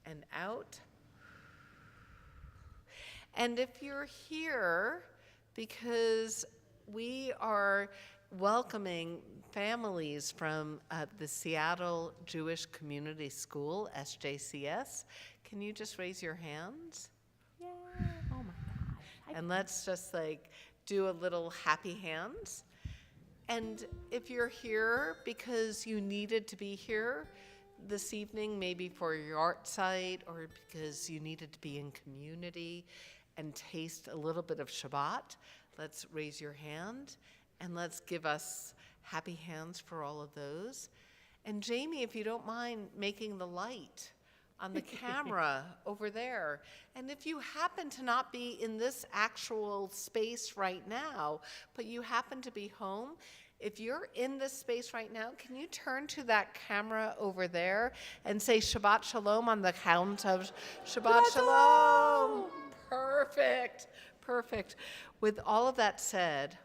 and out. And if you're here because we are welcoming families from the Seattle Jewish Community School, SJCS, can you just raise your hands? Yeah. Oh my gosh. And let's just like do a little happy hands. And if you're here because you needed to be here this evening, maybe for your art site or because you needed to be in community and taste a little bit of Shabbat, let's raise your hand and let's give us happy hands for all of those. And Jamie, if you don't mind making the light on the camera over there. And if you happen to not be in this actual space right now, but you happen to be home, if you're in this space right now, can you turn to that camera over there and say Shabbat Shalom on the count of Shabbat Shalom? Perfect, perfect. With all of that said,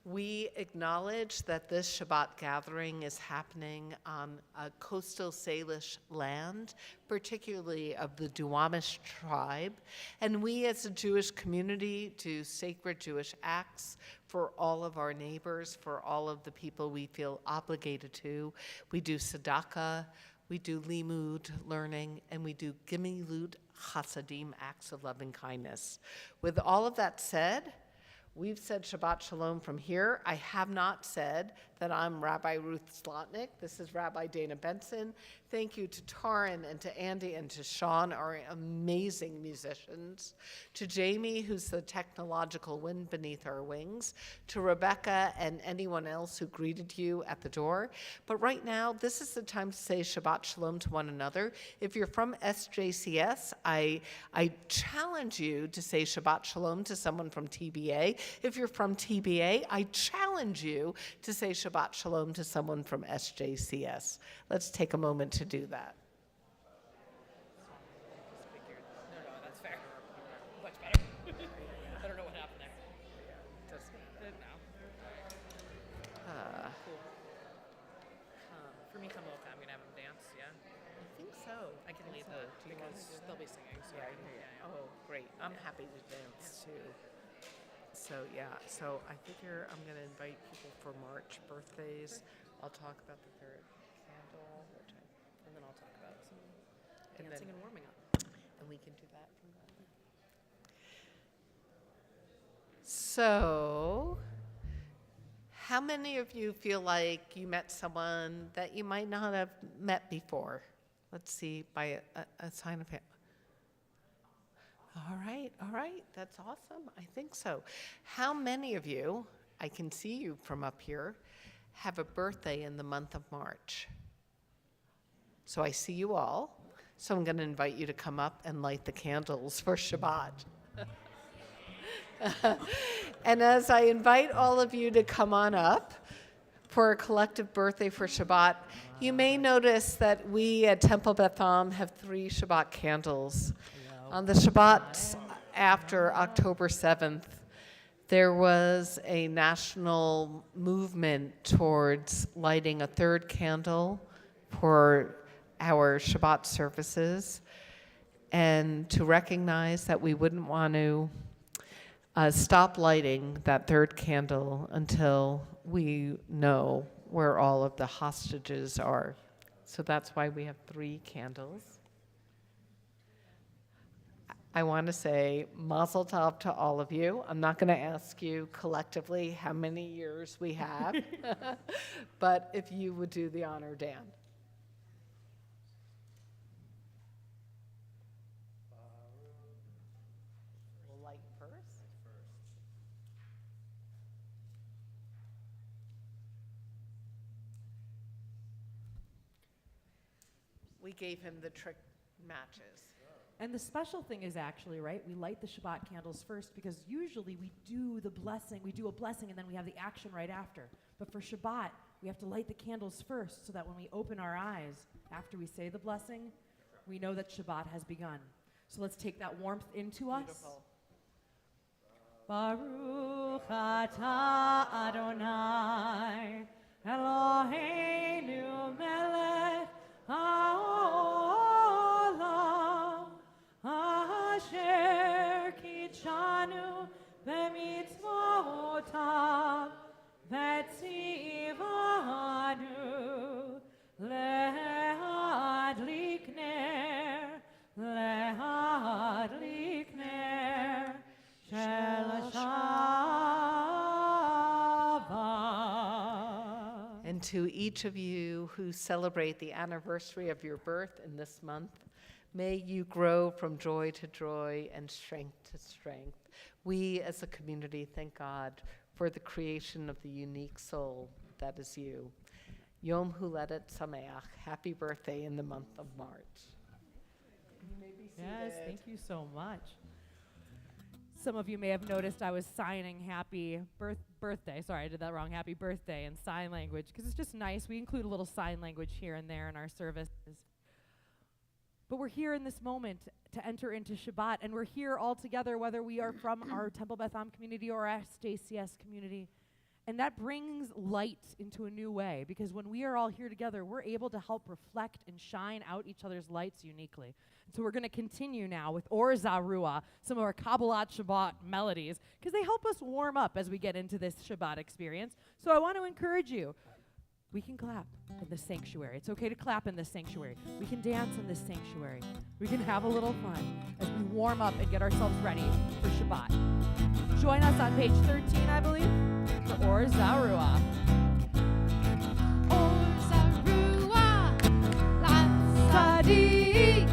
we acknowledge that this Shabbat gathering is happening on a coastal Salish land, particularly of the Duwamish tribe. And we as a Jewish community do sacred Jewish acts for all of our neighbors, for all of the people we feel obligated to. We do tzedakah, we do limud, learning, and we do gimilut chasadim, acts of loving kindness. With all of that said, we've said Shabbat Shalom from here. I have not said that I'm Rabbi Ruth Slotnick. This is Rabbi Dana Benson. Thank you to Taran and to Andy and to Sean, our amazing musicians. To Jamie, who's the technological wind beneath our wings. To Rebecca and anyone else who greeted you at the door. But right now, this is the time to say Shabbat Shalom to one another. If you're from SJCS, I challenge you to say Shabbat Shalom to someone from TBA. If you're from TBA, I challenge you to say Shabbat Shalom to someone from SJCS. Let's take a moment to do that. No, that's fair. Much better. I don't know what happened there. No. Cool. For me, come over, I'm going to have them dance, yeah? I think so. I can lead So, the, do you wanna because do they'll that? be singing, so Yeah, I can, yeah. Oh, great. I'm happy to dance too. So I figure I'm going to invite people for March birthdays. I'll talk about the third candle, and then I'll talk about some And dancing then- and warming up. and we can do that from then. So, how many of you feel like you met someone that you might not have met before? Let's see, by a sign of hand. All right, that's awesome. I think so. How many of you, I can see you from up here, have a birthday in the month of March? So I see you all. So I'm going to invite you to come up and light the candles for Shabbat. And as I invite all of you to come on up for a collective birthday for Shabbat, you may notice that we at Temple Beth Am have 3 Shabbat candles. On the Shabbat after October 7th, there was a national movement towards lighting a 3rd candle for our Shabbat services, and to recognize that we wouldn't want to stop lighting that 3rd candle until we know where all of the hostages are. So that's why we have 3 candles. I want to say mazel tov to all of you. I'm not going to ask you collectively how many years we have, but if you would do the honor, Dan. We'll light first. We gave him the trick matches. And the special thing is actually, right, we light the Shabbat candles first because usually we do a blessing and then we have the action right after. But for Shabbat, we have to light the candles first so that when we open our eyes after we say the blessing, we know that Shabbat has begun. So let's take that warmth into us. Beautiful. Baruch atah Adonai Eloheinu melech haolam asher kitshanu b'mitzvotav v'tzivanu le'adlik ner shel Shabbat. And to each of you who celebrate the anniversary of your birth in this month, may you grow from joy to joy and strength to strength. We as a community thank God for the creation of the unique soul that is you. Yom Huledet Sameach. Happy birthday in the month of March. You may be Yes, seated. thank you so much. Some of you may have noticed I was signing happy birthday. Sorry, I did that wrong. Happy birthday in sign language, because it's just nice. We include a little sign language here and there in our services. But we're here in this moment to enter into Shabbat, and we're here all together, whether we are from our Temple Beth Am community or our SJCS community. And that brings light into a new way, because when we are all here together, we're able to help reflect and shine out each other's lights uniquely. And so we're going to continue now with Or Zarua, some of our Kabbalat Shabbat melodies, because they help us warm up as we get into this Shabbat experience. So I want to encourage you. We can clap in the sanctuary. It's okay to clap in the sanctuary. We can dance in this sanctuary. We can have a little fun as we warm up and get ourselves ready for Shabbat. Join us on page 13, I believe, for Or Zarua. Or Zarua, Latzadik,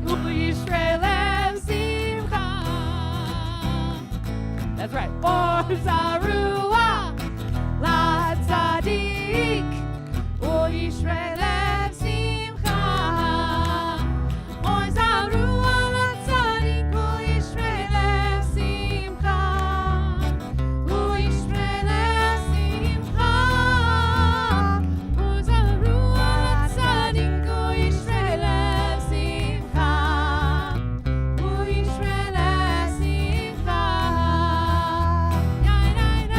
U'Yisrael Simcha. That's right. Or Zarua, Latzadik, U'Yisrael Simcha. Or Zarua, Latzadik, U'Yisrael Simcha. U'Yisrael Simcha. Or Zarua, Latzadik, U'Yisrael Simcha. U'Yisrael Simcha. Yai, yai,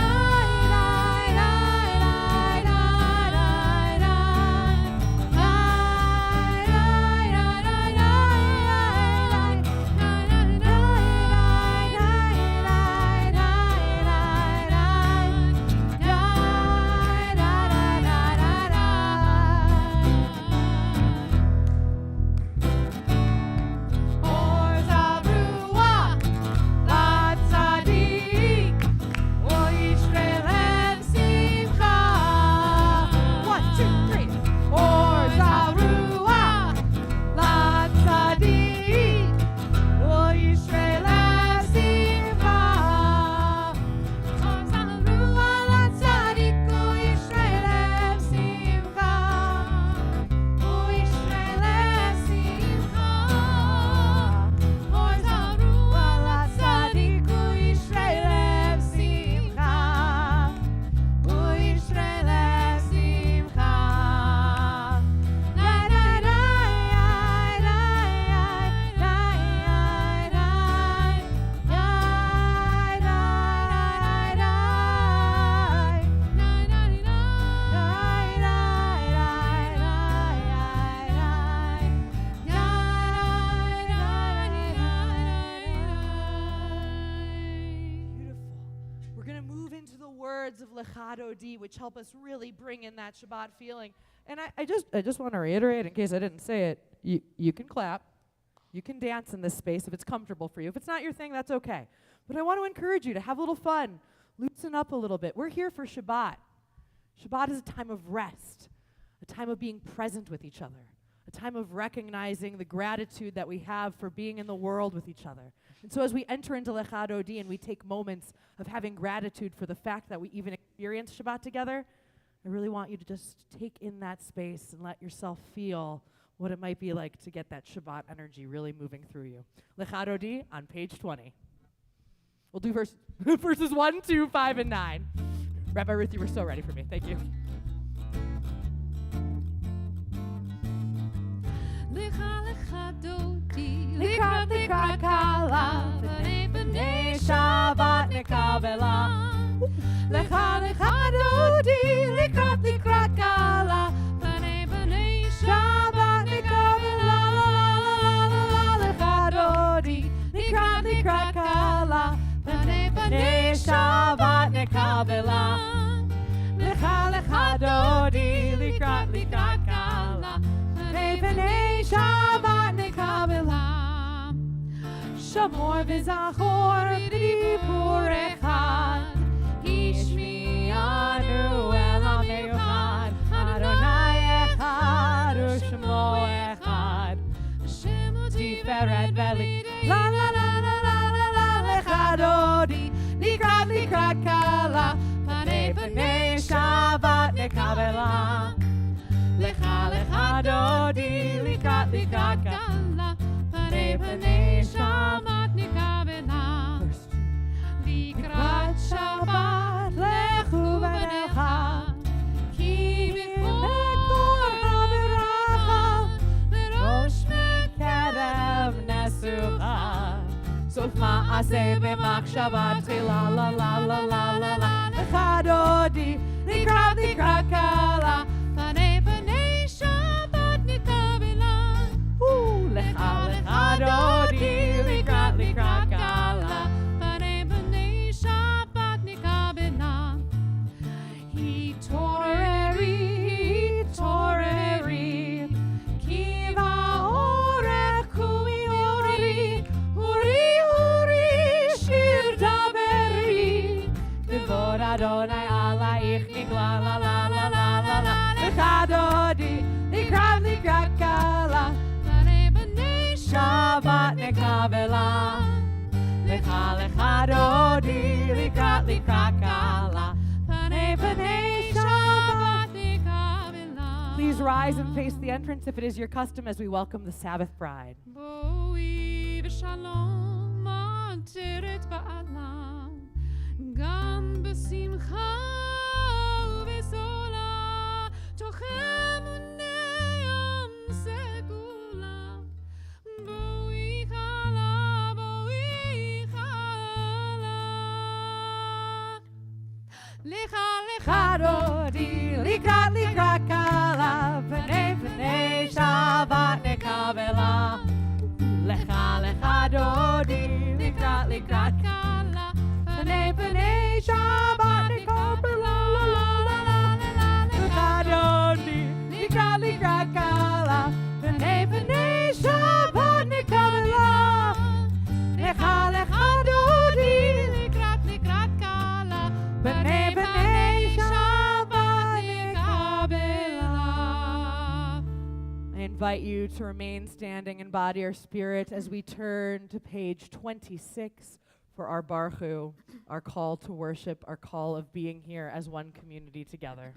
Or Zarua, Latzadik, U'Yisrael Simcha. 1, 2, 3. Or Zarua, Latzadik, U'Yisrael Simcha. Or Zarua, Latzadik, U'Yisrael Simcha. U'Yisrael Simcha. Or Zarua, Latzadik, U'Yisrael Simcha. U'Yisrael Simcha. Beautiful. We're going to move into the words of Lechado D, which help us really bring in that Shabbat feeling. And I just want to reiterate, in case I didn't say it, you can clap. You can dance in this space if it's comfortable for you. If it's not your thing, that's okay. But I want to encourage you to have a little fun, loosen up a little bit. We're here for Shabbat. Shabbat is a time of rest, a time of being present with each other, a time of recognizing the gratitude that we have for being in the world with each other. And so as we enter into Lechado D and we take moments of having gratitude for the fact that we even experience Shabbat together, I really want you to just take in that space and let yourself feel what it might be like to get that Shabbat energy really moving through you. Lechado D on page 20. We'll do verses 1, 2, 5, and 9. Rabbi Ruth, you were so ready for me. Thank you. Lecha lecha dodi, likrat likrat kala, b'nei b'nei Shabbat nekabela. Lecha lecha dodi, likrat likrat kala, b'nei b'nei Shabbat nekabela. Lecha dodi, נקבלה. לך לך דודי לקראת קלה, פני שבת נקבלה. שמור וזכור בדיבור אחד, השמיענו אל המיוחד, אדוני אחד ושמו אחד, תפארת ולי. לה לה לה לה לה לה לה לך דודי לקראת קלה, פני שבת נקבלה. לך לך דודי לקראת קלה, פני שבת נקבלה. לקראת שבת לכו בנחה, כי מקור הברכה לראש מקרב נסוכה. סוף מעשה במחשבה תחילה, לה לה לה לה לה לה. לך דודי לקראת קלה, פני שבת נקבלה. לך לך דודי לקראת קלה, פני שבת נקבלה. התעוררי, התעוררי, כי באורך קומי אורי, אורי אורי שיר דברי, כבוד אדוני עלייך נגלה. לה לה לה לה לה לה. לך דודי לקראת קלה, פני שבת נקבלה. לך לך דודי לקראת קלה, פני שבת נקבלה. Please rise and face the entrance if it is your custom as we welcome the Sabbath bride. בואי ושלום עטרת בעלה, גם בשמחה ובסולה, תוך אמוני ים סגולה. בואי חלה, בואי חלה. לך לך דודי לקראת קלה, פני שבת נקבלה. לך לך דודי לקראת קלה, פני שבת נקבלה. לך דודי לקראת קלה, פני שבת נקבלה. לך לך דודי לקראת קלה, פני שבת נקבלה. I invite you to remain standing in body or spirit as we turn to page 26 for our Baruch, our call to worship, our call of being here as one community together.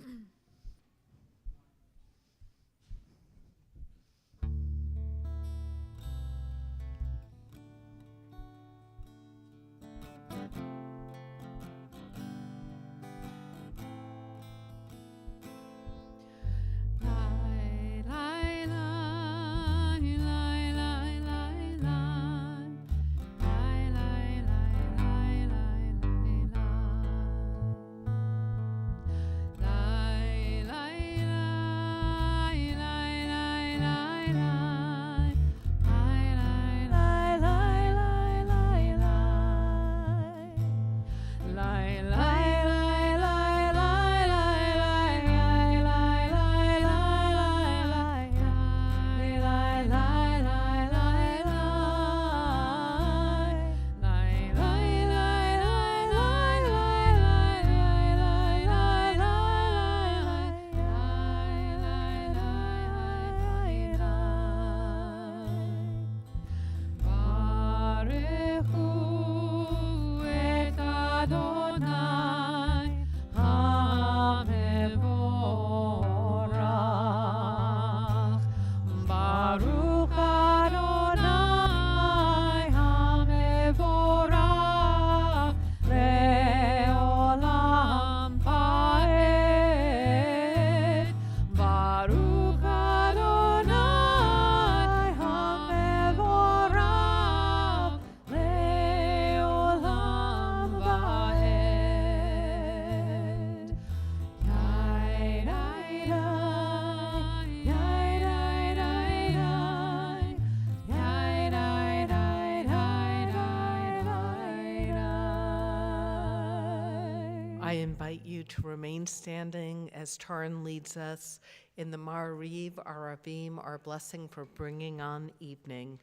I invite you to remain standing as Taran leads us in the Ma'ariv, our Avim, our blessing for bringing on evening,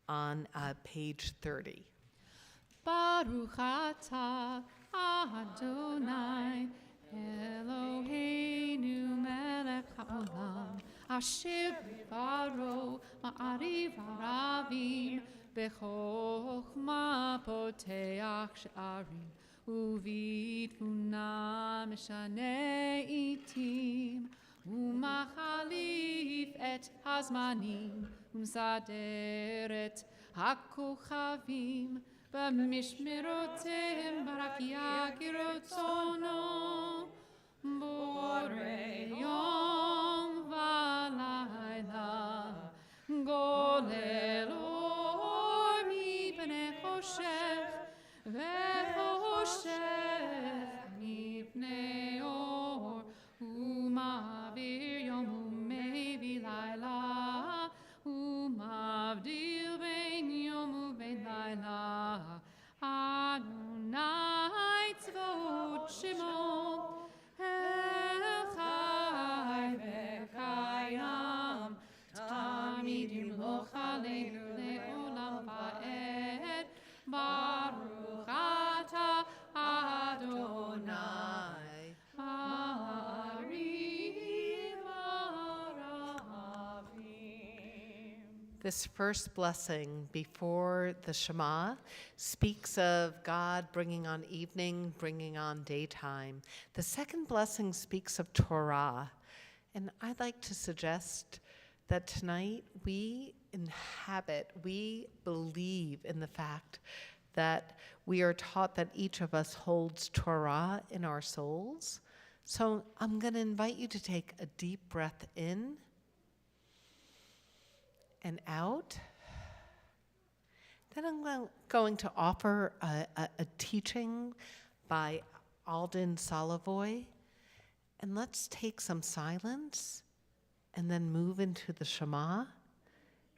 on page 30. Baruch atah Adonai Eloheinu melech haolam asher baro ma'ariv haravim b'chokhmah poteach she'arim ובתבונה משנה עתים ומחליף את הזמנים ומסדר את הכוכבים במשמרותיהם ברק יכיר רצונו בורא יום ולילה גולל אור מפני חושך וחושך מפני אור ומעביר יום ומביא לילה ומבדיל בין יום ובין לילה אדוני צבאות שמו אל חי וקיים תמיד ימלוך עלינו לעולם ועד ברוך אתה אדוני This first blessing before the Shema speaks of God bringing on evening, bringing on daytime. The second blessing speaks of Torah. And I'd like to suggest that tonight we believe in the fact that we are taught that each of us holds Torah in our souls. So I'm going to invite you to take a deep breath in and out. Then I'm going to offer a teaching by Alden Solovoy. And let's take some silence and then move into the Shema.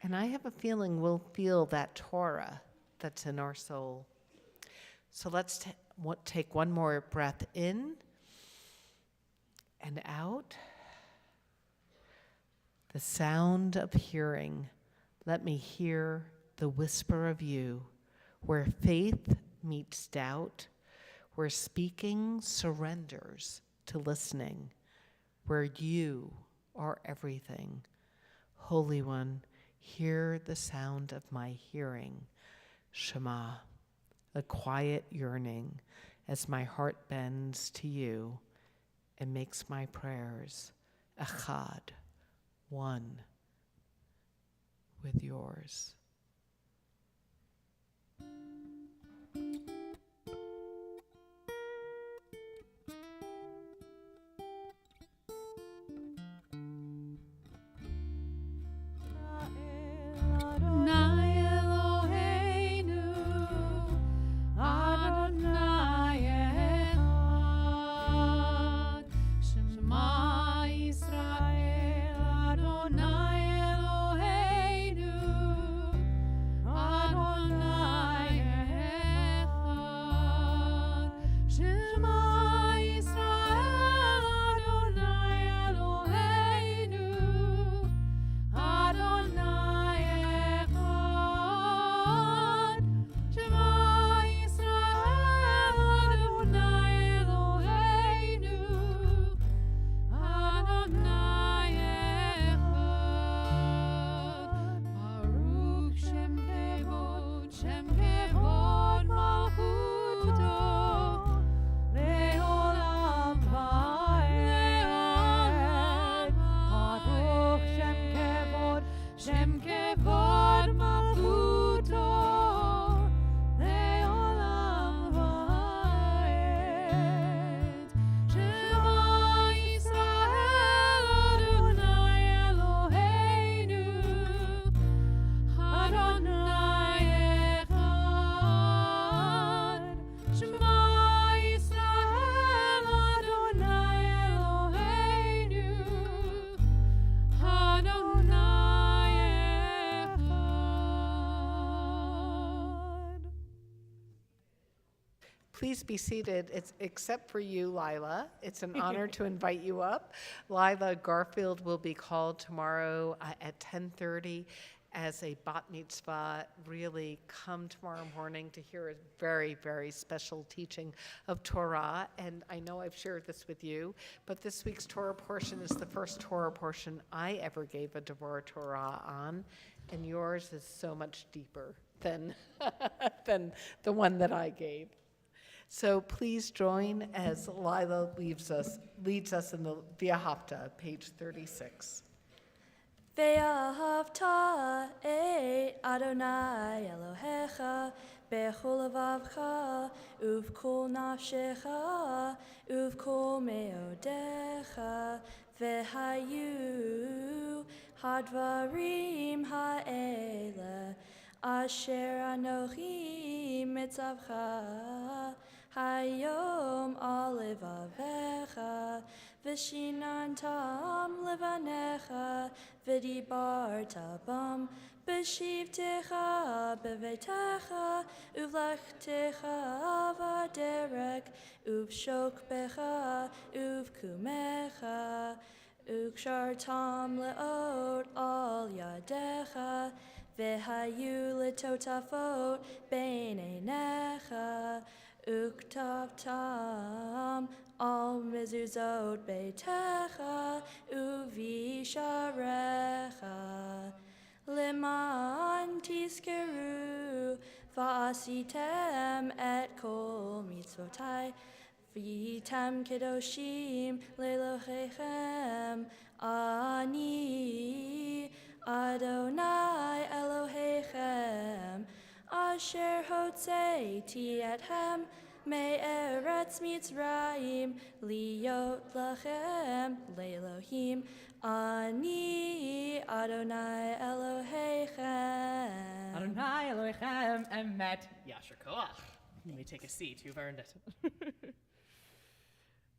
And I have a feeling we'll feel that Torah that's in our soul. So let's take one more breath in and out. The sound of hearing. Let me hear the whisper of you, where faith meets doubt, where speaking surrenders to listening, where you are everything. Holy One, hear the sound of my hearing. Shema, a quiet yearning as my heart bends to you and makes my prayers echad, one with yours. Please be seated. It's except for you, Lila. It's an honor to invite you up. Lila Garfield will be called tomorrow at 10:30 as a bat mitzvah. Really come tomorrow morning to hear a very, very special teaching of Torah. And I know I've shared this with you, but this week's Torah portion is the first Torah portion I ever gave a Devorah Torah on, and yours is so much deeper than, than the one that I gave. So please join as Lila leads us in the V'ahavta, page 36. Ve'ahavta et Adonai Elohecha bechol levavcha uv'kol nafshecha uv'kol meodecha ve'hayu hadvarim ha'ele asher anochi mitzavcha hayom al levavecha v'shinantam levanecha v'dibarta bam b'shivtecha b'veitecha uv'lechtecha v'derek uv'shokbecha uv'kumecha ukshartam leot al yadecha v'hayu letotafot bein einecha uktavtam al mezuzot beitecha uvisharecha leman tiskeru va'asitem et kol mitzvotai v'itam kedoshim lelohechem ani Adonai Elohechem asher hotzeiti etchem me'eretz Mitzrayim liot lachem le'elohim ani Adonai Elohechem. Adonai Elohechem emet yasher koach. You may take a seat. You've earned it.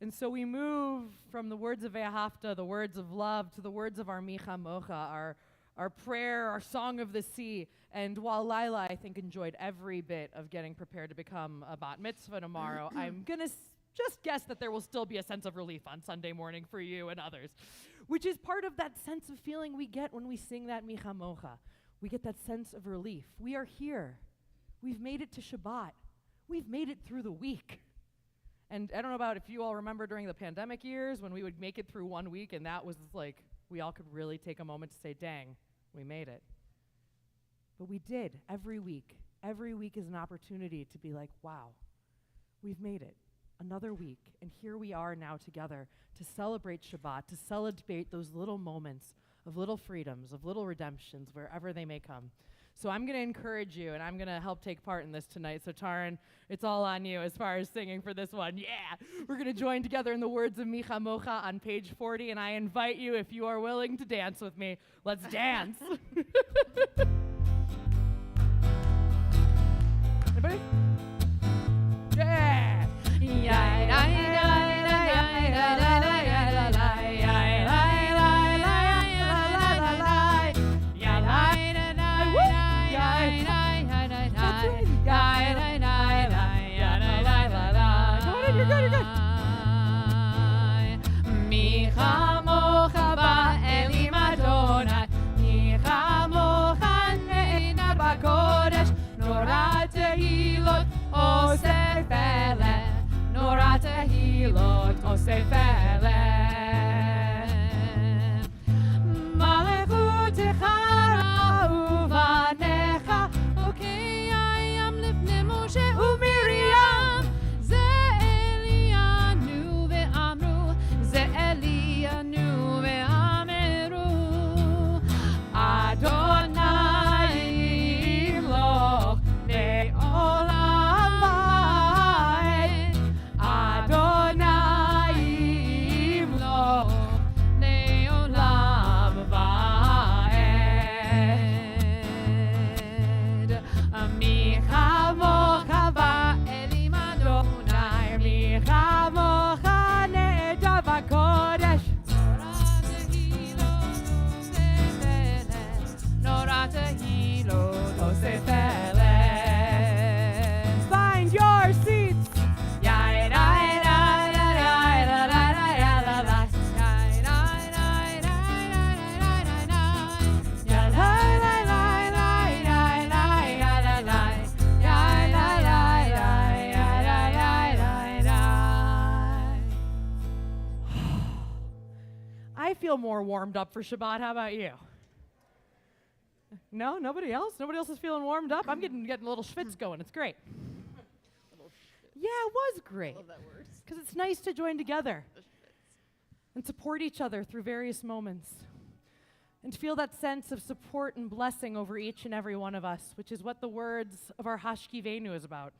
And so we move from the words of Ve'ahavta, the words of love, to the words of our Micha Mocha, our prayer, our song of the sea. And while Lila, I think, enjoyed every bit of getting prepared to become a bat mitzvah tomorrow, I'm going to just guess that there will still be a sense of relief on Sunday morning for you and others, which is part of that sense of feeling we get when we sing that Micha Mocha. We get that sense of relief. We are here. We've made it to Shabbat. We've made it through the week. And I don't know about if you all remember during the pandemic years when we would make it through 1 week and that was like, we all could really take a moment to say, dang, we made it. But we did every week. Every week is an opportunity to be like, wow, we've made it. Another week. And here we are now together to celebrate Shabbat, to celebrate those little moments of little freedoms, of little redemptions, wherever they may come. So I'm going to encourage you, and I'm going to help take part in this tonight. So Taran, it's all on you as far as singing for this one. Yeah! We're going to join together in the words of Micha Mocha on page 40, and I invite you, if you are willing to dance with me, let's dance. Anybody? Yeah! feel more warmed up for Shabbat. How about you? No, nobody else? Nobody else is feeling warmed up? I'm getting a little schwitz going. It's great. Yeah, it was great. Love that word. Because it's nice to join together and support each other through various moments and to feel that sense of support and blessing over each and every one of us, which is what the words of our Hashkivenu is about.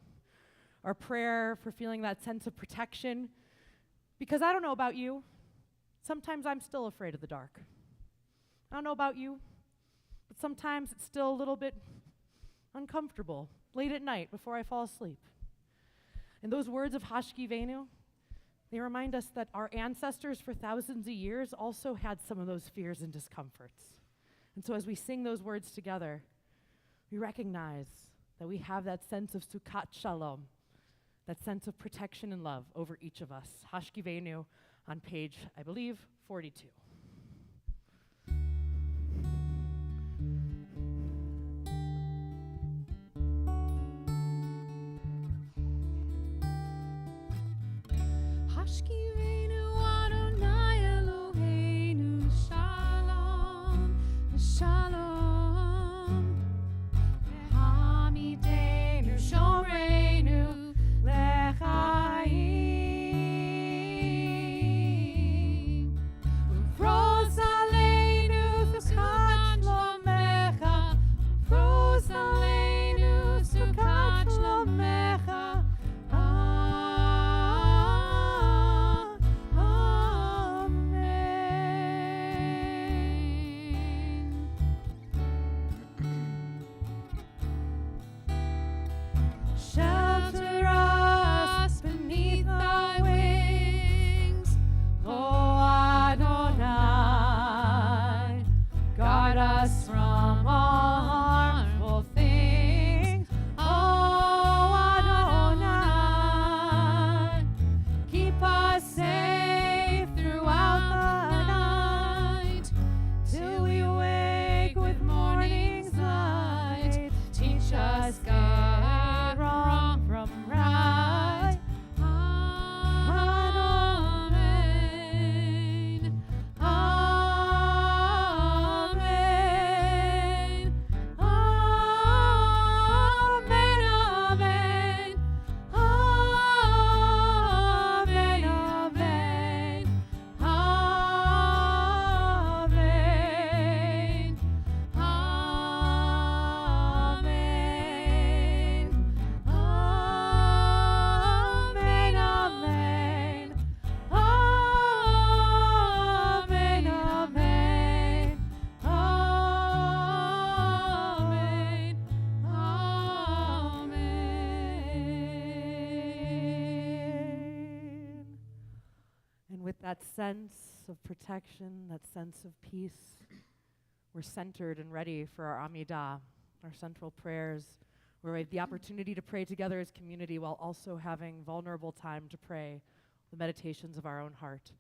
Our prayer for feeling that sense of protection. Because I don't know about you, sometimes I'm still afraid of the dark. I don't know about you, but sometimes it's still a little bit uncomfortable late at night before I fall asleep. And those words of Hashkivenu, they remind us that our ancestors for thousands of years also had some of those fears and discomforts. And so as we sing those words together, we recognize that we have that sense of Sukkot Shalom, that sense of protection and love over each of us. Hashkivenu on page, I believe, 42. Hashkivenu Adonai Eloheinu Shalom, Shalom. Hamidenu Shomreinu Lechaim. Ufros Aleinu Sukkot Shlomecha, Ufros Aleinu Sukkot Shlomecha. Shelter us beneath thy wings, O Adonai. Guard us from all harmful things, O Adonai. Keep us safe throughout the night, till we wake with morning's light. Teach us, God, wrong from right. Amen. Amen. Amen. Amen. Amen. Amen. Amen. And with that sense of protection, that sense of peace, we're centered and ready for our Amidah, our central prayers, where we have the opportunity to pray together as community while also having vulnerable time to pray the meditations of our own heart.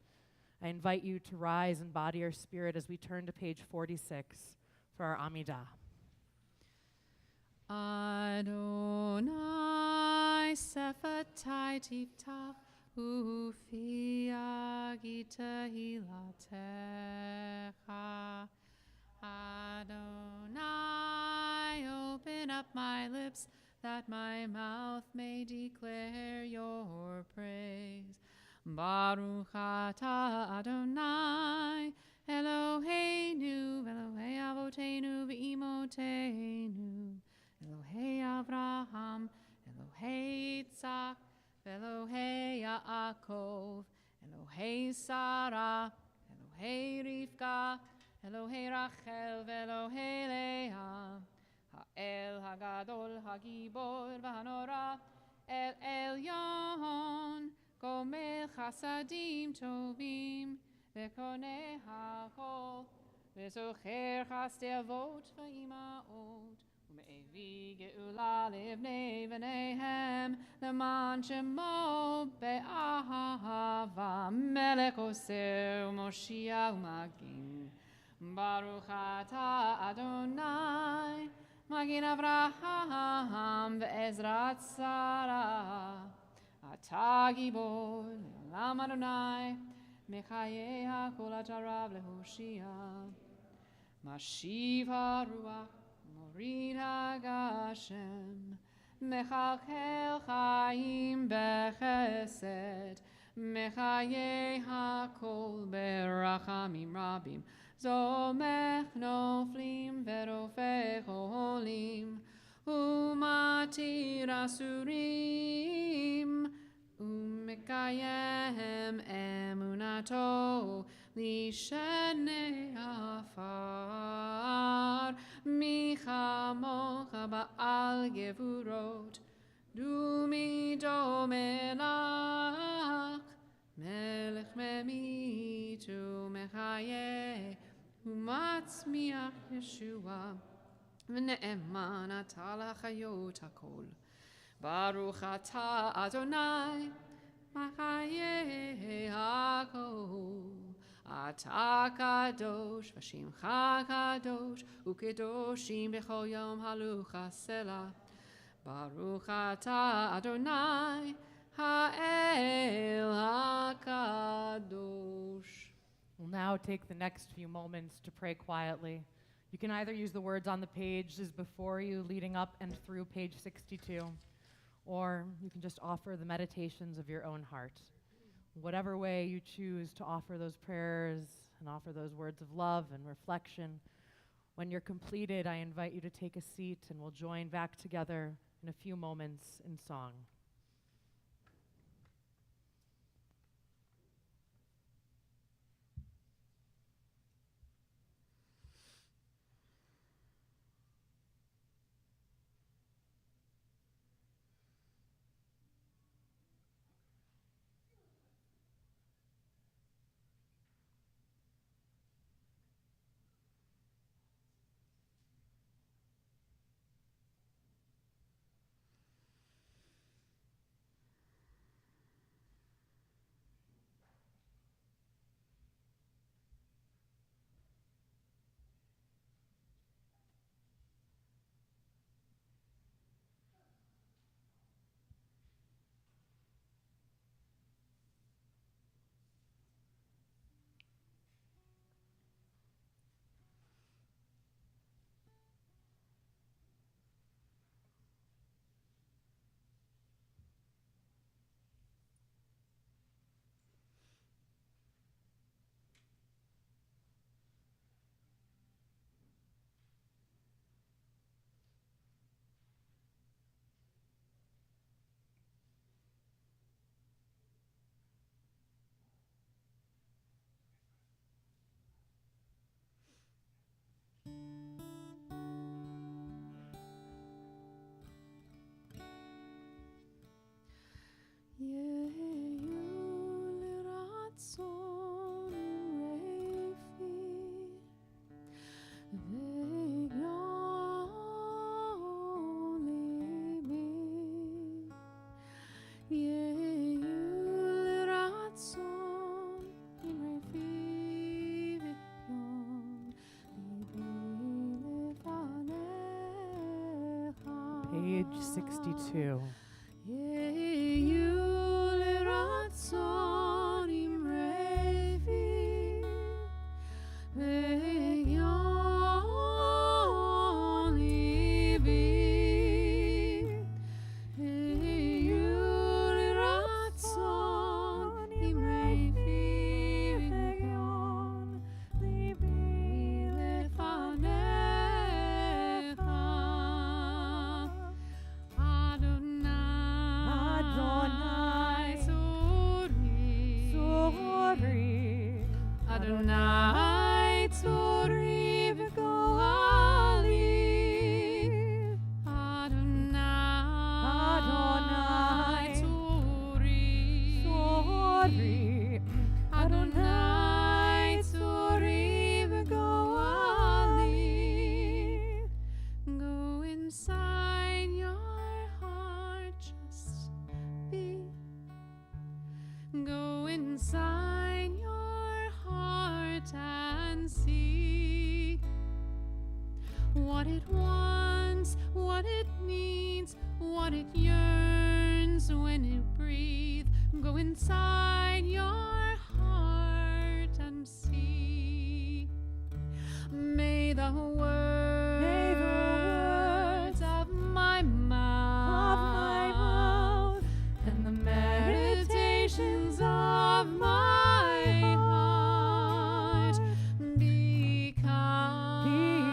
I invite you to rise and body our spirit as we turn to page 46 for our Amidah. Adonai Sephatai Tiftach Ufi Agita Hilatecha. Adonai, open up my lips that my mouth may declare your praise. Baruch atah Adonai Eloheinu, Elohei Avoteinu v'Imoteinu, Elohei Avraham, Elohei Yitzhak, Elohei Yaakov, Elohei Sarah, Elohei Rivka, Elohei Rachel ve'Elohei Leah, Ha'el Hagadol Hagibor v'Hanora, El Elyon, Gomel Chasadim Tovim, Ve'koneh HaKol, Ve'zocher Chasdei Avot v'Imaot, U'me'evi Ge'ula Livnei V'neihem, Leman Shemo Be'ahava, Melech Oser U'Moshiach U'Magin. Baruch atah Adonai, Magin Avraham ve'Ezrat Sarah. Atah Gibor le'olam Adonai, מחיי הכל עטריו להושיע. משיב הרוח, מוריד הגשם, מחלחל חיים בחסד, מחיי הכל ברחמים רבים, זומך נופלים ורופא חולים, ומתיר אסורים, ומקיים אמונתו לשני עפר. מי כמוך בעל גבורות, דומי דומה לך, מלך ממית ומחיה ומצמיח ישועה, ונאמן אתה לחיות הכל. ברוך אתה אדוני מחיי הכל. אתה קדוש ושמך קדוש, וקדושים בכל יום הלכה סלה. ברוך אתה אדוני האל הקדוש. We'll now take the next few moments to pray quietly. You can either use the words on the pages before you leading up and through page 62, or you can just offer the meditations of your own heart. Whatever way you choose to offer those prayers and offer those words of love and reflection, when you're completed, I invite you to take a seat and we'll join back together in a few moments in song. Page 62. Adonai tzori v'goali, Adonai tzori, Adonai tzori v'goali. Go inside your heart, just be. Go inside your heart and see what it wants, what it needs, what it yearns when it breathes. Go inside your heart the words of my mouth and the meditations of my heart be kind,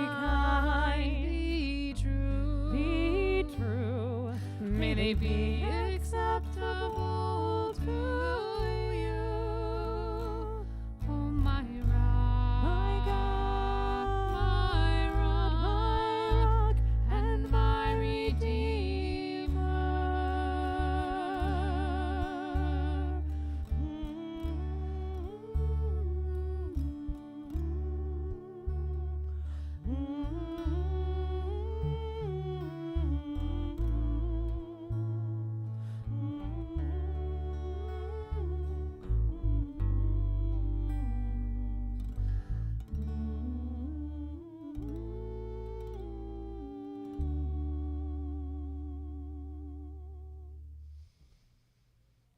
be true. May they be acceptable to you, oh my rock, my God, my rock, and my redeemer.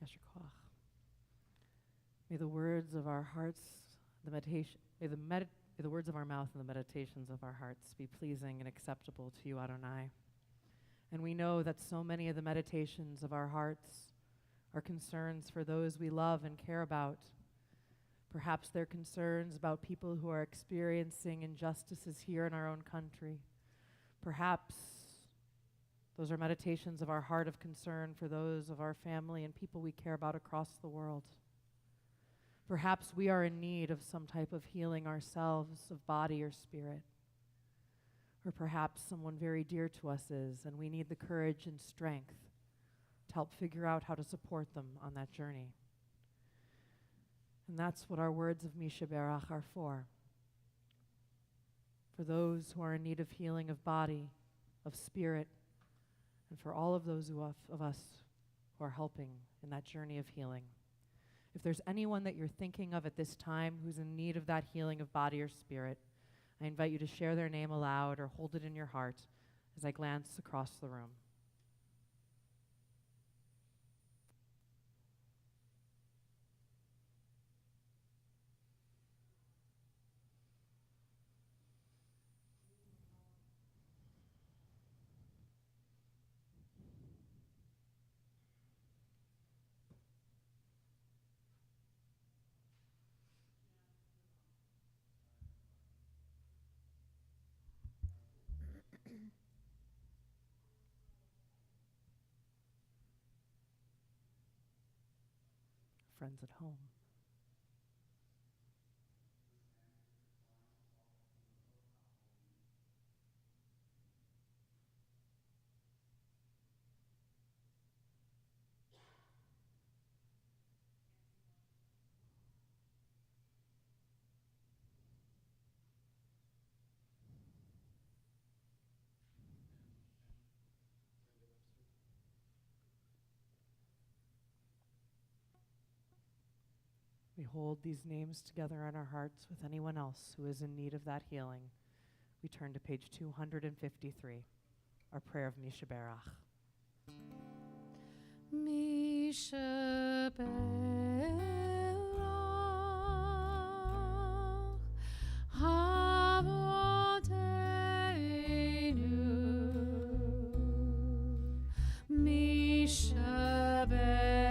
Yasher koach. May the words of our hearts, the meditation, may the words of our mouth and the meditations of our hearts be pleasing and acceptable to you, Adonai. And we know that so many of the meditations of our hearts are concerns for those we love and care about. Perhaps they're concerns about people who are experiencing injustices here in our own country. Perhaps those are meditations of our heart of concern for those of our family and people we care about across the world. Perhaps we are in need of some type of healing ourselves, of body or spirit. Or perhaps someone very dear to us is, and we need the courage and strength to help figure out how to support them on that journey. And that's what our words of Misha Berach are for. For those who are in need of healing of body, of spirit, and for all of those of us who are helping in that journey of healing. If there's anyone that you're thinking of at this time who's in need of that healing of body or spirit, I invite you to share their name aloud or hold it in your heart as I glance across the room. Friends at home. We hold these names together in our hearts with anyone else who is in need of that healing. We turn to page 253, our prayer of Misha Berach. Misha Berach, Avoteinu. Misha Berach,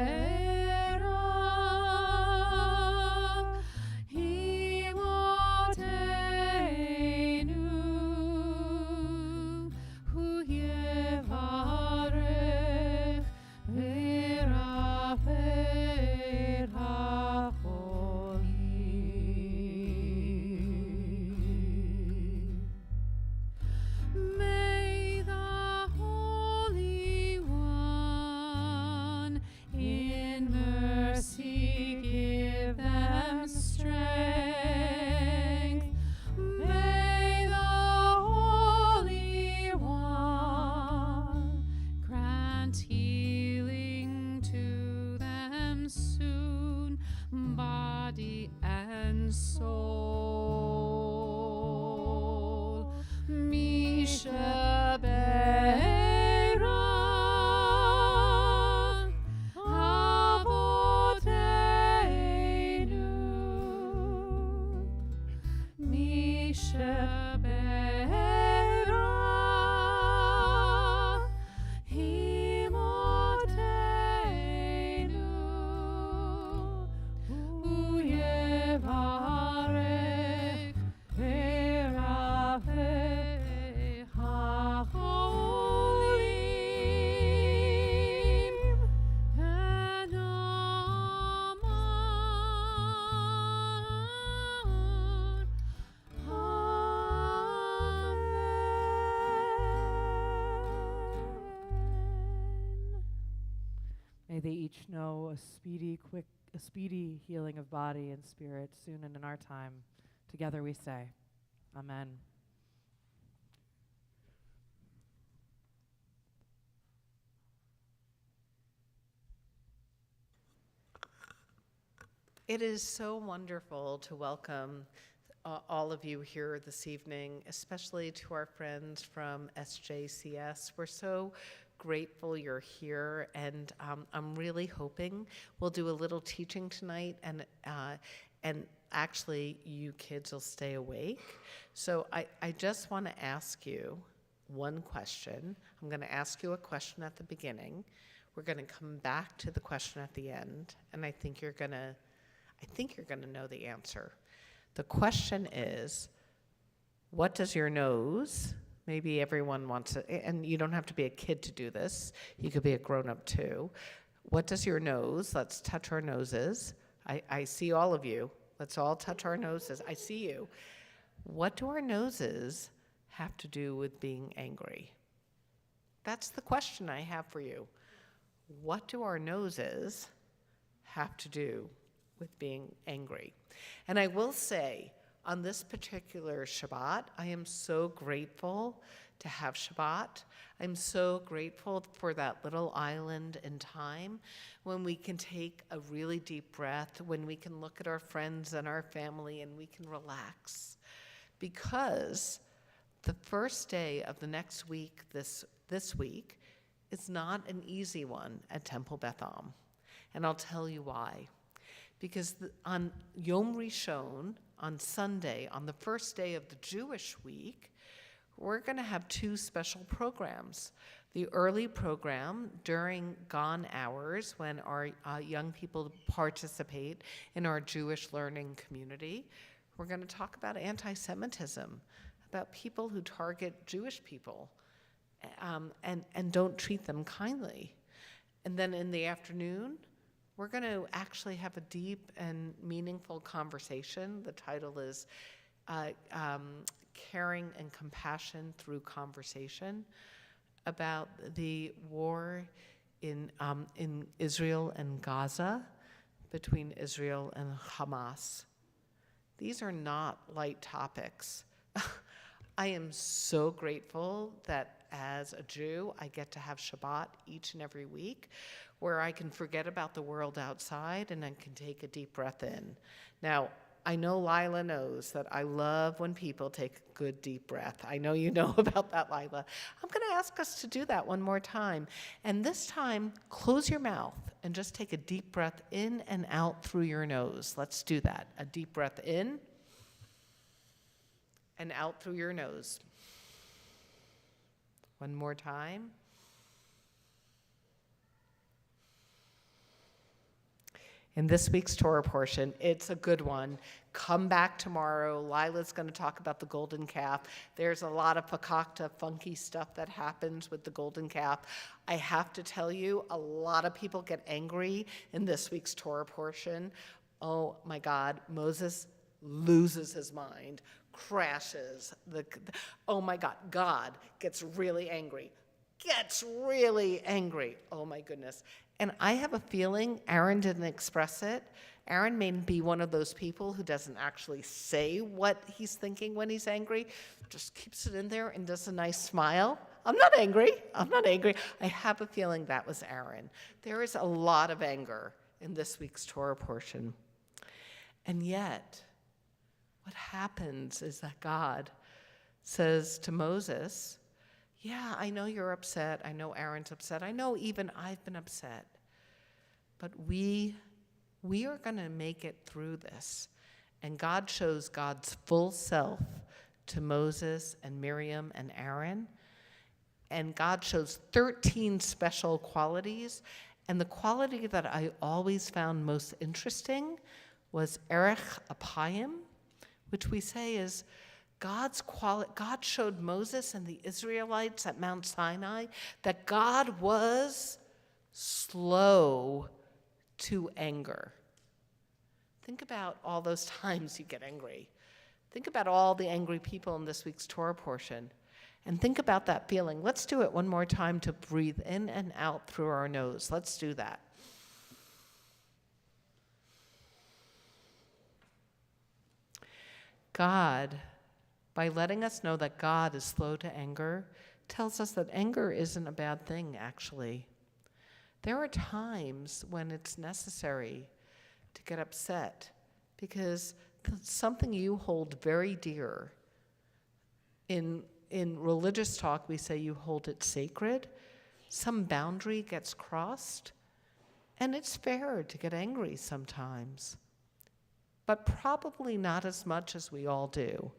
Imoteinu, Hu Yevarech v'Rafeh May they each know a speedy healing of body and spirit soon and in our time. Together we say, Amen. It is so wonderful to welcome all of you here this evening, especially to our friends from SJCS. We're so grateful you're here, and I'm really hoping we'll do a little teaching tonight, and actually you kids will stay awake. So I just want to ask you one question. I'm going to ask you a question at the beginning. We're going to come back to the question at the end, and I think you're going to know the answer. The question is, what does your nose, maybe everyone wants to, and you don't have to be a kid to do this, you could be a grown-up too. What does your nose, let's touch our noses. I see all of you. Let's all touch our noses. I see you. What do our noses have to do with being angry? That's the question I have for you. What do our noses have to do with being angry? And I will say, on this particular Shabbat, I am so grateful to have Shabbat. I'm so grateful for that little island in time when we can take a really deep breath, when we can look at our friends and our family and we can relax. Because the first day of the next week, this week, is not an easy one at Temple Beth Am. And I'll tell you why. Because on Yom Rishon, on Sunday, on the first day of the Jewish week, we're going to have two special programs. The early program during Gone hours, when our young people participate in our Jewish learning community, we're going to talk about anti-Semitism, about people who target Jewish people and don't treat them kindly. And then in the afternoon, we're going to actually have a deep and meaningful conversation. The title is Caring and Compassion Through Conversation, about the war in Israel and Gaza, between Israel and Hamas. These are not light topics. I am so grateful that as a Jew, I get to have Shabbat each and every week, where I can forget about the world outside and I can take a deep breath in. Now, I know Lila knows that I love when people take a good deep breath. I know you know about that, Lila. I'm going to ask us to do that one more time. And this time, close your mouth and just take a deep breath in and out through your nose. Let's do that. A deep breath in and out through your nose. One more time. In this week's Torah portion, it's a good one. Come back tomorrow. Lila's going to talk about the golden calf. There's a lot of fakakta, funky stuff that happens with the golden calf. I have to tell you, a lot of people get angry in this week's Torah portion. Oh my God, Moses loses his mind, crashes. Oh my God, God gets really angry. Oh my goodness. And I have a feeling Aaron didn't express it. Aaron may be one of those people who doesn't actually say what he's thinking when he's angry, just keeps it in there and does a nice smile. I'm not angry. I have a feeling that was Aaron. There is a lot of anger in this week's Torah portion. And yet, what happens is that God says to Moses, yeah, I know you're upset. I know Aaron's upset. I know even I've been upset. But we are going to make it through this. And God shows God's full self to Moses and Miriam and Aaron. And God shows 13 special qualities. And the quality that I always found most interesting was erech apayim, which we say is God showed Moses and the Israelites at Mount Sinai that God was slow to anger. Think about all those times you get angry. Think about all the angry people in this week's Torah portion. And think about that feeling. Let's do it one more time to breathe in and out through our nose. Let's do that. God, by letting us know that God is slow to anger, tells us that anger isn't a bad thing, actually. There are times when it's necessary to get upset because something you hold very dear. In religious talk, we say you hold it sacred. Some boundary gets crossed, and it's fair to get angry sometimes. But probably not as much as we all do.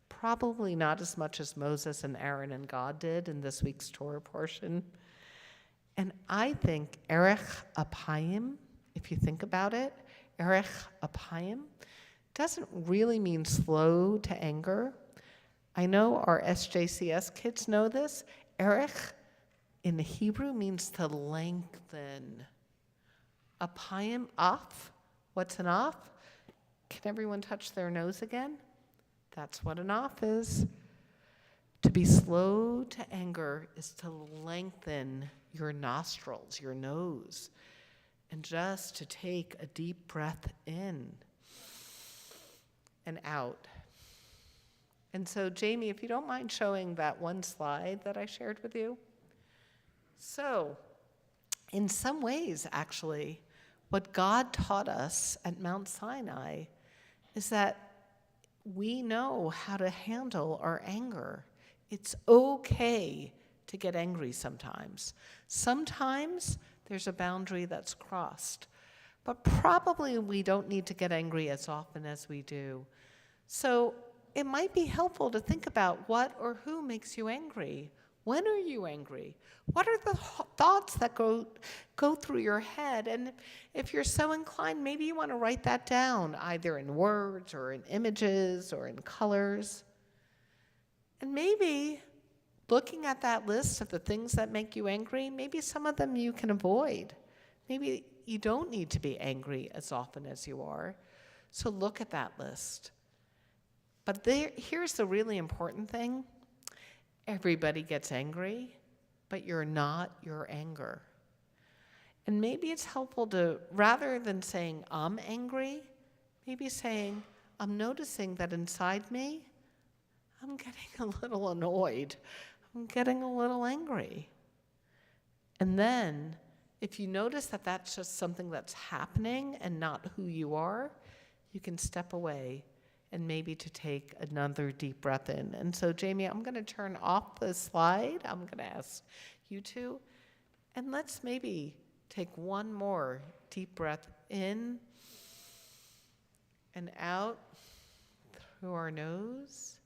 Probably not as much as Moses and Aaron and God did in this week's Torah portion. And I think erech apayim, if you think about it, erech apayim doesn't really mean slow to anger. I know our SJCS kids know this. Erech in the Hebrew means to lengthen. Apayim, off. What's an off? Can everyone touch their nose again? That's what an off is. To be slow to anger is to lengthen your nostrils, your nose, and just to take a deep breath in and out. And so, Jamie, if you don't mind showing that one slide that I shared with you. So, in some ways, actually, what God taught us at Mount Sinai is that we know how to handle our anger. It's okay to get angry sometimes. Sometimes there's a boundary that's crossed, but probably we don't need to get angry as often as we do. So it might be helpful to think about what or who makes you angry. When are you angry? What are the thoughts that go through your head? And if you're so inclined, maybe you want to write that down, either in words or in images or in colors. And maybe looking at that list of the things that make you angry, maybe some of them you can avoid. Maybe you don't need to be angry as often as you are. So look at that list. But here's the really important thing. Everybody gets angry, but you're not your anger. And maybe it's helpful to, rather than saying, I'm angry, maybe saying, I'm noticing that inside me, I'm getting a little annoyed. I'm getting a little angry. And then, if you notice that that's just something that's happening and not who you are, you can step away and maybe to take another deep breath in. And so, Jamie, I'm going to turn off the slide. I'm going to ask you to. And let's maybe take one more deep breath in and out through our nose.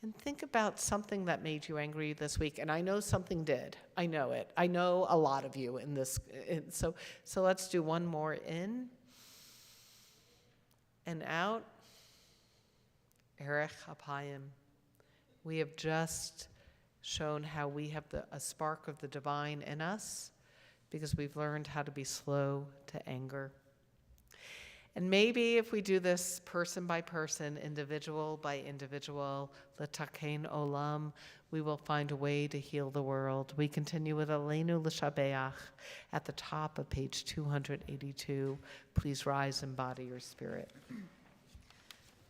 And think about something that made you angry this week. And I know something did. I know it. I know a lot of you in this. So let's do one more in and out. Erech apayim. We have just shown how we have a spark of the divine in us because we've learned how to be slow to anger. And maybe if we do this person by person, individual by individual, l'takein olam, we will find a way to heal the world. We continue with Aleinu l'shabeach at the top of page 282. Please rise and embody your spirit.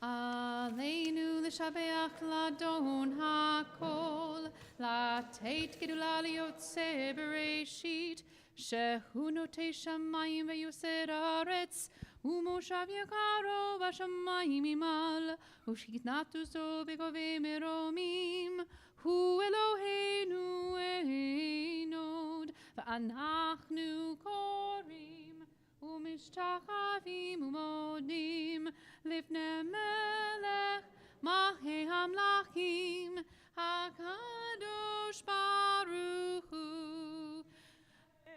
Aleinu l'shabeach l'adon hakol, לתת גדולה ליוצא בראשית, שהוא נוטה שמיים ויוסד הארץ, ומושב יקרו בשמיים ממעל, ושכנתו בגובי מרומים, הוא אלוהינו אין עוד, ואנחנו קוראים ומשתחווים ומודים לפני מלך מלכי המלכים, הקדוש ברוך הוא.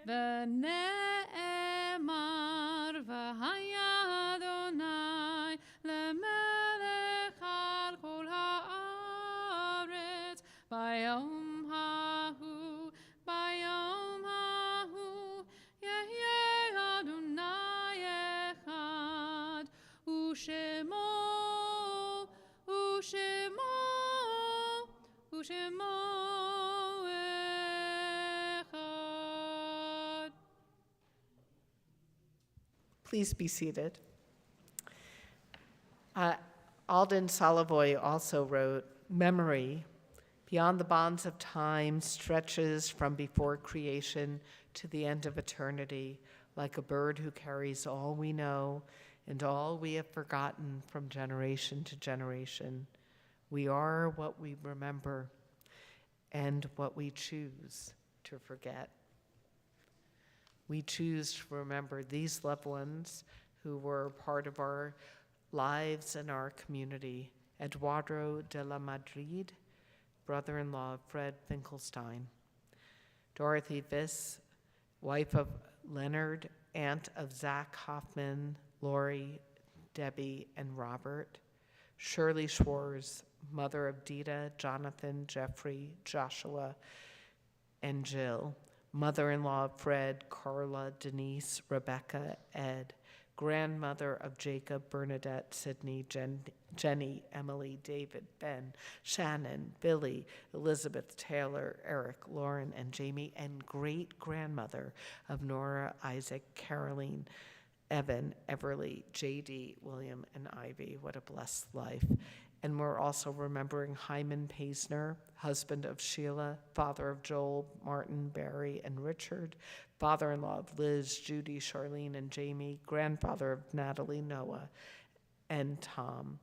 ונאמר והיה אדוני למלך על כל הארץ ביום ההוא, ביום ההוא יהיה אדוני אחד, ושמו אחד. Please be seated. Alden Solovoy also wrote, "Memory, beyond the bonds of time, stretches from before creation to the end of eternity, like a bird who carries all we know and all we have forgotten from generation to generation. We are what we remember and what we choose to forget." We choose to remember these loved ones who were part of our lives and our community. Eduardo de la Madrid, brother-in-law of Fred Finkelstein. Dorothy Viss, wife of Leonard, aunt of Zach Hoffman, Lori, Debbie, and Robert. Shirley Schwartz, mother of Dita, Jonathan, Jeffrey, Joshua, and Jill. Mother-in-law of Fred, Carla, Denise, Rebecca, Ed. Grandmother of Jacob, Bernadette, Sydney, Jenny, Emily, David, Ben, Shannon, Billy, Elizabeth, Taylor, Eric, Lauren, and Jamie, and great-grandmother of Nora, Isaac, Caroline, Evan, Everly, JD, William, and Ivy. What a blessed life. And we're also remembering Hyman Paisner, husband of Sheila, father of Joel, Martin, Barry, and Richard, father-in-law of Liz, Judy, Charlene, and Jamie, grandfather of Natalie, Noah, and Tom.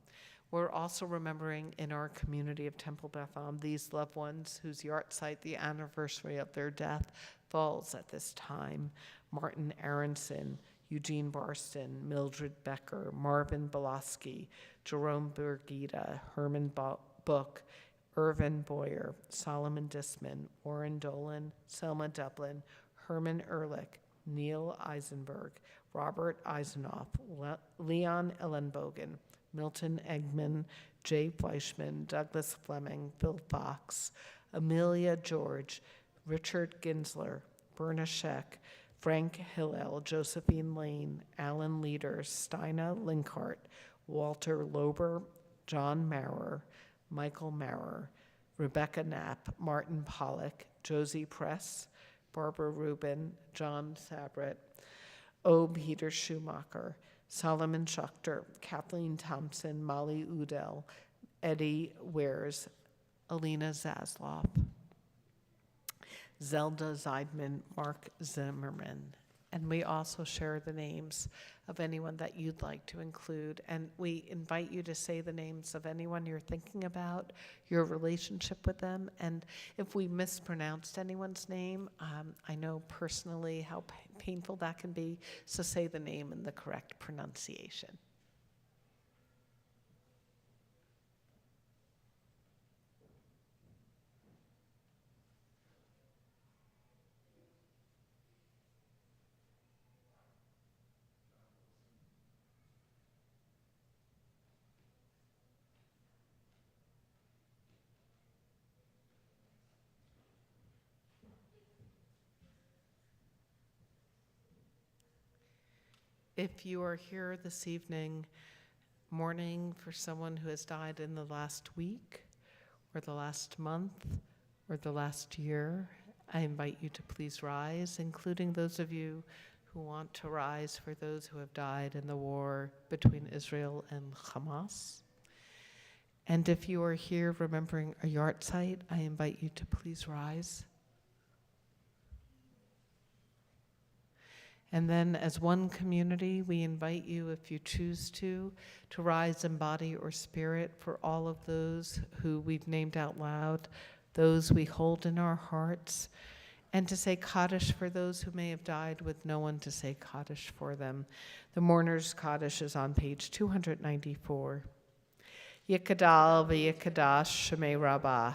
We're also remembering in our community of Temple Beth Am these loved ones whose yard site, the anniversary of their death, falls at this time. Martin Aronson, Eugene Barston, Mildred Becker, Marvin Belaski, Jerome Burgita, Herman Book, Irvin Boyer, Solomon Disman, Warren Dolan, Selma Dublin, Herman Ehrlich, Neil Eisenberg, Robert Eisenoff, Leon Ellenbogen, Milton Eggman, Jay Fleischman, Douglas Fleming, Bill Fox, Amelia George, Richard Ginsler, Berna Scheck, Frank Hillel, Josephine Lane, Alan Leader, Steina Linkart, Walter Lober, John Maurer, Michael Maurer, Rebecca Knapp, Martin Pollock, Josie Press, Barbara Rubin, John Sabret, O. Peter Schumacher, Solomon Schuchter, Kathleen Thompson, Molly Udell, Eddie Wares, Alina Zasloff, Zelda Zeidman, Mark Zimmerman. And we also share the names of anyone that you'd like to include. And we invite you to say the names of anyone you're thinking about, your relationship with them. And if we mispronounced anyone's name, I know personally how painful that can be. So say the name in the correct pronunciation. If you are here this evening mourning for someone who has died in the last week or the last month or the last year, I invite you to please rise, including those of you who want to rise for those who have died in the war between Israel and Hamas. And if you are here remembering a yard site, I invite you to please rise. And then as one community, we invite you, if you choose to rise in body or spirit for all of those who we've named out loud, those we hold in our hearts, and to say Kaddish for those who may have died with no one to say Kaddish for them. The mourner's Kaddish is on page 294. Yikadal v'yikadash shemei rabbah,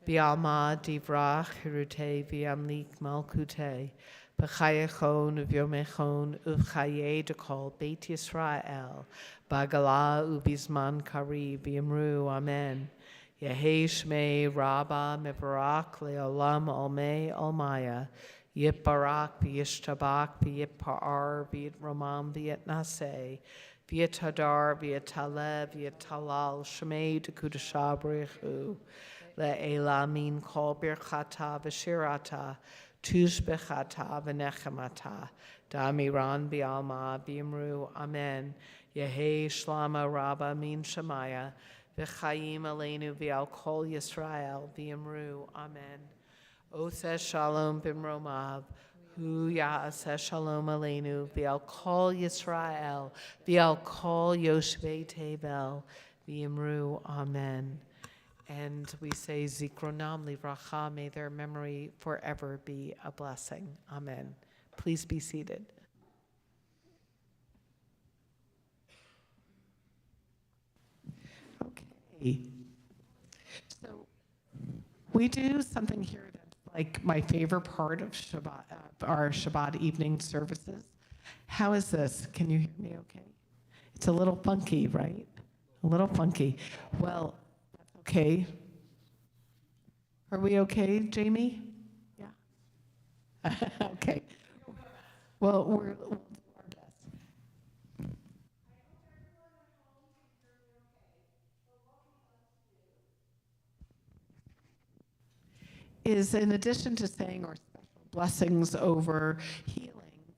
bi'alma divrach hirute v'yamlik malkute, B'chayechon uvyomechon uvchaye dekol Beit Yisrael Bagala ubizman kari v'yimru Amen. Yehei shmei Rabba mevarak leolam almei almaya Yitbarak v'yishtabak v'yitpa'ar v'yitromam v'yitnaseh v'yithadar v'yitaleh v'yitalal shmei dekudasha b'richu le'elamin kol birchata v'shirata Tush bechata v'nechemata, da'amiran bi'alma b'imru, amen. Yehi Shlama Rabba Min Shemaya, V'chaim Aleinu V'al Kol Yisrael, V'yamru, Amen. Oseh Shalom Bimromav, Hu Ya'aseh Shalom Aleinu, V'al Kol Yisrael, V'al Kol Yoshvei Tevel, V'yamru, Amen. And we say, Zikronam Livracha, may their memory forever be a blessing. Amen. Please be seated. Okay. So we do something here that's like my favorite part of Shabbat, our Shabbat evening services. How is this? Can you hear me okay? It's a little funky, right? A little funky. Well, okay. Are we okay, Jamie? Yeah. Okay. Well, we'll do our best. Is in addition to saying our special blessings over healing,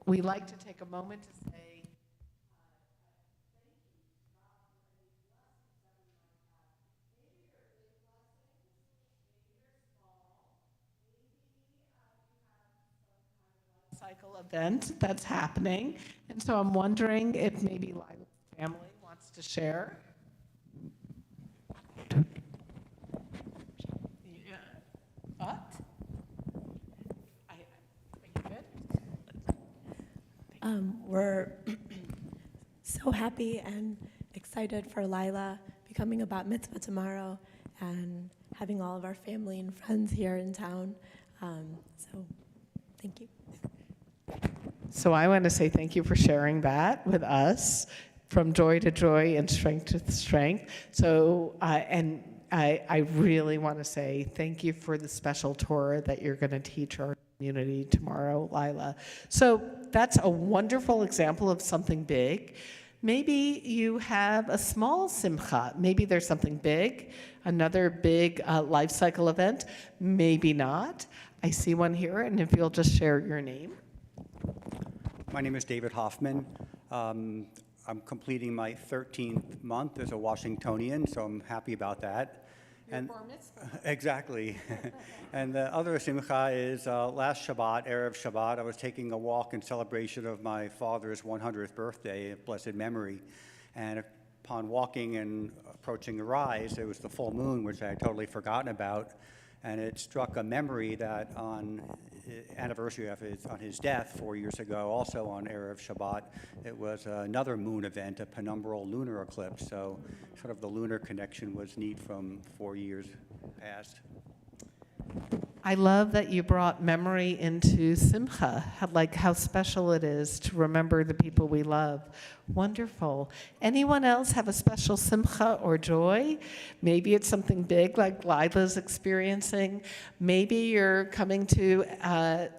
we like to take a moment to say, cycle event that's happening. And so I'm wondering if maybe Lila's family wants to share. Yeah. What? Are you good? We're so happy and excited for Lila becoming a bat mitzvah tomorrow and having all of our family and friends here in town. So thank you. So I want to say thank you for sharing that with us, from joy to joy and strength to strength. So, I really want to say thank you for the special Torah that you're going to teach our community tomorrow, Lila. So that's a wonderful example of something big. Maybe you have a small simcha. Maybe there's something big, another big life cycle event. Maybe not. I see one here, and if you'll just share your name. My name is David Hoffman. I'm completing my 13th month as a Washingtonian, so I'm happy about that. And exactly. And the other simcha is last Shabbat, Erev Shabbat, I was taking a walk in celebration of my father's 100th birthday of blessed memory. And upon walking and approaching the rise, it was the full moon, which I had totally forgotten about. And it struck a memory that on anniversary of his death 4 years ago, also on Erev Shabbat, it was another moon event, a penumbral lunar eclipse. So sort of the lunar connection was neat from 4 years past. I love that you brought memory into Simcha, like how special it is to remember the people we love. Wonderful. Anyone else have a special Simcha or joy? Maybe it's something big like Lila's experiencing. Maybe you're coming to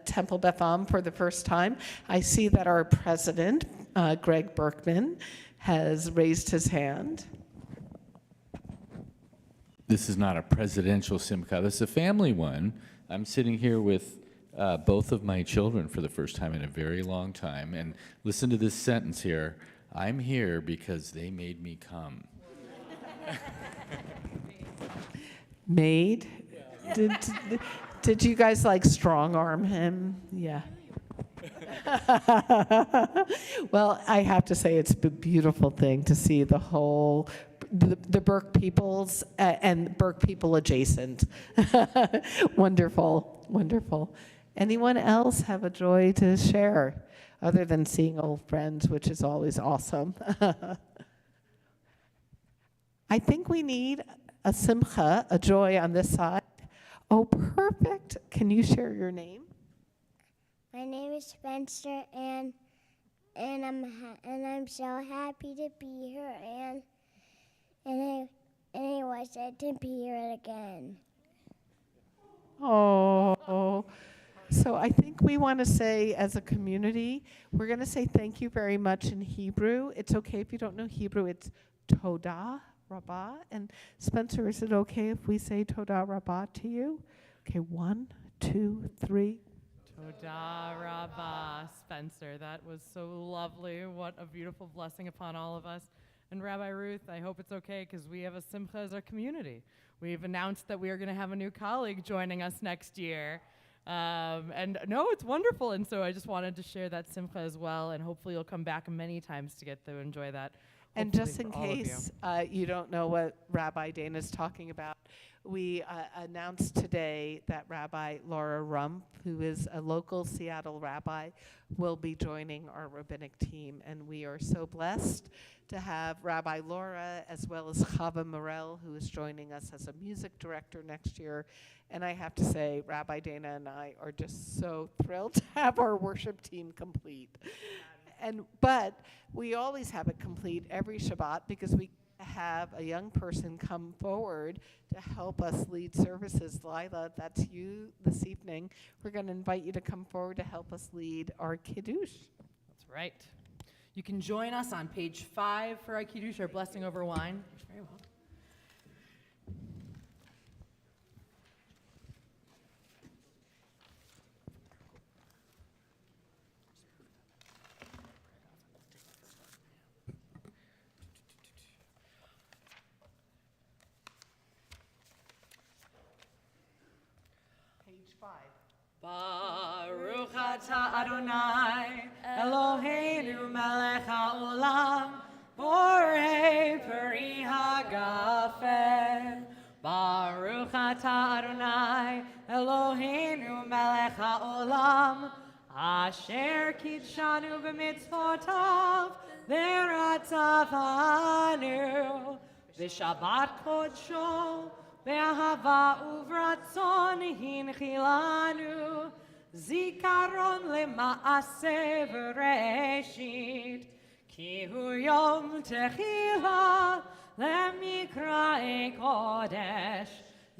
Temple Beth Am for the first time. I see that our president, Greg Berkman, has raised his hand. This is not a presidential simcha. This is a family one. I'm sitting here with both of my children for the first time in a very long time. And listen to this sentence here. I'm here because they made me come. Made? Did you guys like strong arm him? Yeah. Well, I have to say it's a beautiful thing to see the whole the Burke peoples and Burke people adjacent. Wonderful, wonderful. Anyone else have a joy to share other than seeing old friends, which is always awesome? I think we need a simcha, a joy on this side. Oh, perfect. Can you share your name? My name is Spencer, and I'm so happy to be here, and I wish I didn't be here again. Oh, so I think we want to say, as a community, we're going to say thank you very much in Hebrew. It's okay if you don't know Hebrew. It's Todah Rabbah. And Spencer, is it okay if we say Todah Rabbah to you? Okay, 1, 2, 3. Toda Rabba, Spencer. That was so lovely. What a beautiful blessing upon all of us. And Rabbi Ruth, I hope it's okay because we have a simcha as our community. We've announced that we are going to have a new colleague joining us next year. And no, it's wonderful. And so I just wanted to share that simcha as well. And hopefully you'll come back many times to get to enjoy that. And hopefully just in for all of you. case you don't know what Rabbi Dana's talking about, we announced today that Rabbi Laura Rump, who is a local Seattle rabbi, will be joining our rabbinic team. And we are so blessed to have Rabbi Laura as well as Chava Morel, who is joining us as a music director next year. And I have to say, Rabbi Dana and I are just so thrilled to have our worship team complete. But we always have it complete every Shabbat because we have a young person come forward to help us lead services. Lila, that's you this evening. We're going to invite you to come forward to help us lead our Kiddush. That's right. You can join us on page 5 for our Kiddush, our blessing over wine. You're very welcome. Page 5. Baruch atah Adonai, Eloheinu melech haolam, borei peri hagafen. Baruch atah Adonai, Eloheinu melech haolam, asher kidshanu b'mitzvotav, v'ratzavanu, v'shabbat kodsho, Be'ahava uvratzon hinchilanu, zikaron lema'aseh v'reshit, ki hu yom techila lemikrae kodesh,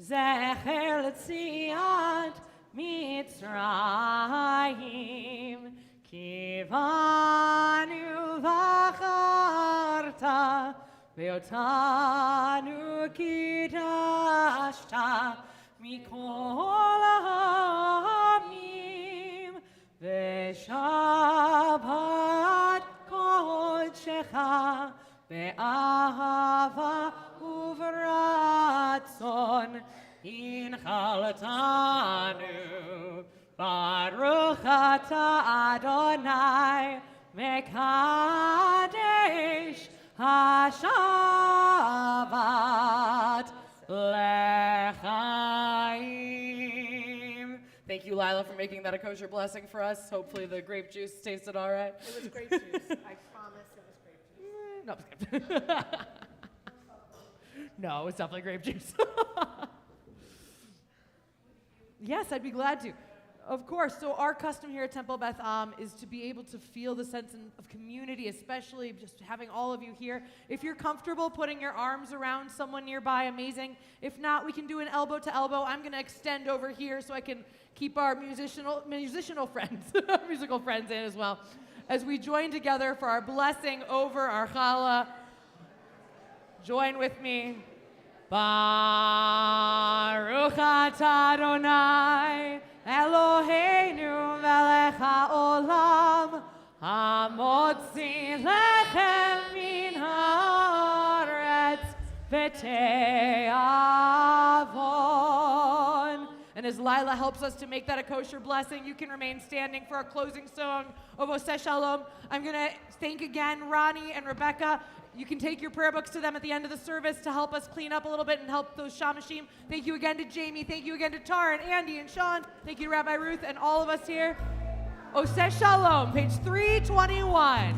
zecher l'tziat Mitzrayim, ki vanu v'acharta, Ve'otanu kidashta mikol ha'amim ve'shabbat kodshecha be'ahava uvratzon inchaltanu baruch atah Adonai mekadesh Hashavat Lechaim. Thank you, Lila, for making that a kosher blessing for us. Hopefully the grape juice tasted all right. It was grape juice. I promise it was grape juice. No, I'm just kidding. No, it's definitely grape juice. Yes, I'd be glad to. Of course. So our custom here at Temple Beth Am is to be able to feel the sense of community, especially just having all of you here. If you're comfortable putting your arms around someone nearby, amazing. If not, we can do an elbow to elbow. I'm going to extend over here so I can keep our musical friends, musical friends in as well, as we join together for our blessing over our challah. Join with me. Baruch atah Adonai, Eloheinu melech haolam, hamotzi lechem min haaretz v'te'avon. And as Lila helps us to make that a kosher blessing, you can remain standing for our closing song of Oseh Shalom. I'm going to thank again Ronnie and Rebecca. You can take your prayer books to them at the end of the service to help us clean up a little bit and help those shamashim. Thank you again to Jamie. Thank you again to Tara and Andy and Sean. Thank you to Rabbi Ruth and all of us here. Oseh Shalom, page 321.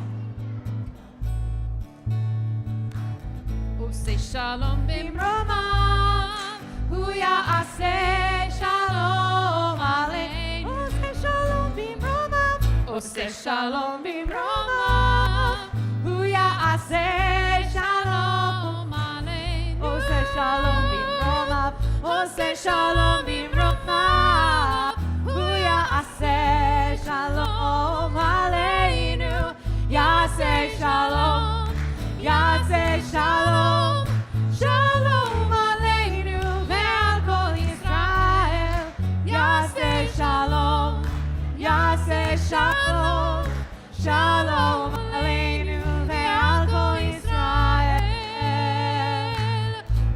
Oseh Shalom bimromav, hu ya'aseh shalom aleinu. Oseh Shalom bimromav. Oseh Shalom bimromav, hu ya'aseh shalom aleinu. Oseh Shalom bimromav. Oseh Shalom bimromav, hu ya'aseh shalom aleinu. Ya'aseh shalom, ya'aseh shalom, shalom aleinu ve'al kol Yisrael. Ya'aseh shalom, shalom, shalom aleinu ve'al kol Yisrael.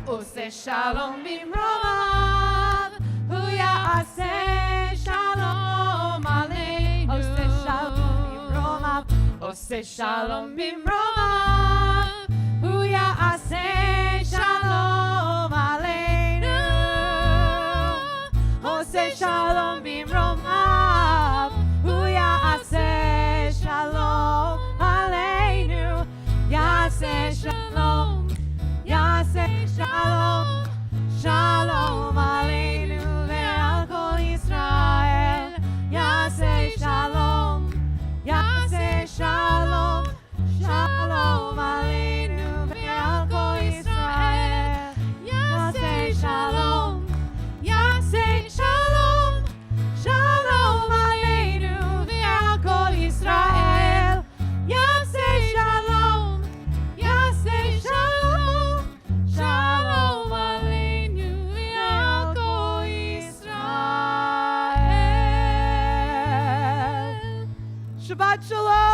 Ose shalom bimromav, hu ya'aseh shalom aleinu. Ose shalom bimromav, ose shalom bimromav, hu ya'aseh shalom aleinu. Ose shalom bimromav, hu ya'aseh shalom aleinu. Ya'aseh shalom, ya'aseh shalom, shalom aleinu ve'al kol Yisrael. Ya'aseh shalom, ya'aseh shalom, shalom aleinu ve'al kol Yisrael. Ya'aseh shalom, ya'aseh shalom, shalom aleinu ve'al kol Yisrael. Ya'aseh shalom, ya'aseh shalom, shalom aleinu ve'al kol Yisrael. Shabbat shalom.